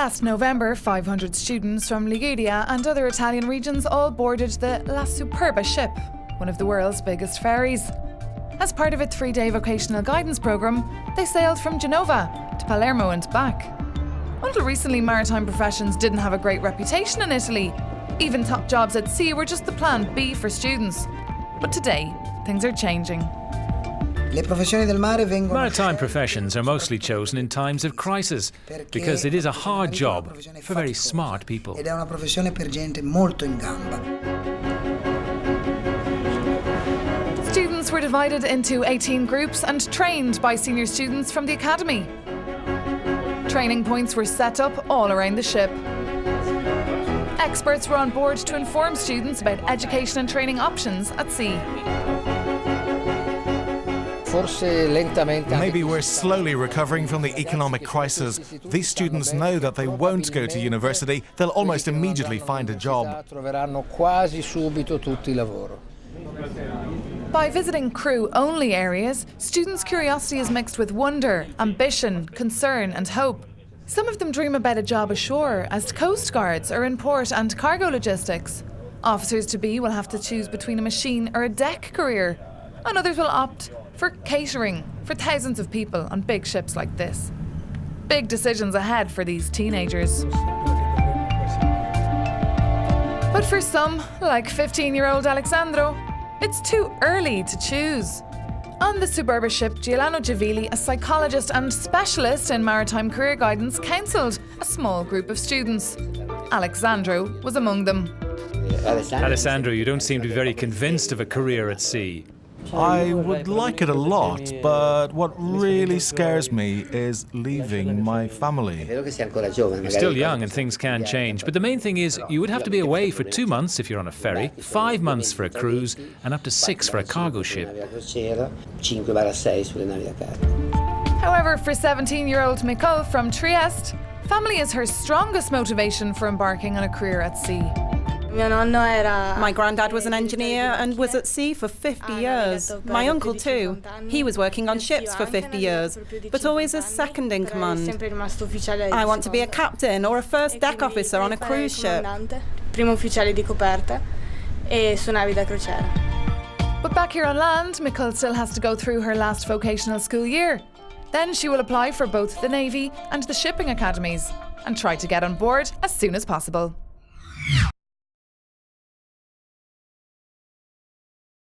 Last November, 500 students from Liguria and other Italian regions all boarded the La Superba Ship, one of the world's biggest ferries. As part of a 3-day vocational guidance programme, they sailed from Genova to Palermo and back. Until recently, maritime professions didn't have a great reputation in Italy. Even top jobs at sea were just the plan B for students. But today, things are changing. Maritime professions are mostly chosen in times of crisis because it is a hard job for very smart people. Students were divided into 18 groups and trained by senior students from the academy. Training points were set up all around the ship. Experts were on board to inform students about education and training options at sea. Maybe we're slowly recovering from the economic crisis. These students know that they won't go to university, they'll almost immediately find a job. By visiting crew-only areas, students' curiosity is mixed with wonder, ambition, concern and hope. Some of them dream about a job ashore as coast guards or in port and cargo logistics. Officers-to-be will have to choose between a machine or a deck career, and others will opt for catering for thousands of people on big ships like this. Big decisions ahead for these teenagers. But for some, like 15-year-old Alessandro, it's too early to choose. On the Superba Ship, Giuliano Givili, a psychologist and specialist in maritime career guidance, counselled a small group of students. Alessandro was among them. Alessandro, you don't seem to be very convinced of a career at sea. I would like it a lot, but what really scares me is leaving my family. You're still young and things can change, but the main thing is you would have to be away for 2 months if you're on a ferry, 5 months for a cruise, and up to 6 for a cargo ship. However, for 17-year-old Mikkel from Trieste, family is her strongest motivation for embarking on a career at sea. My granddad was an engineer and was at sea for 50 years. My uncle too. He was working on ships for 50 years, but always as second in command. I want to be a captain or a first deck officer on a cruise ship. But back here on land, Mikkel still has to go through her last vocational school year. Then she will apply for both the Navy and the shipping academies and try to get on board as soon as possible.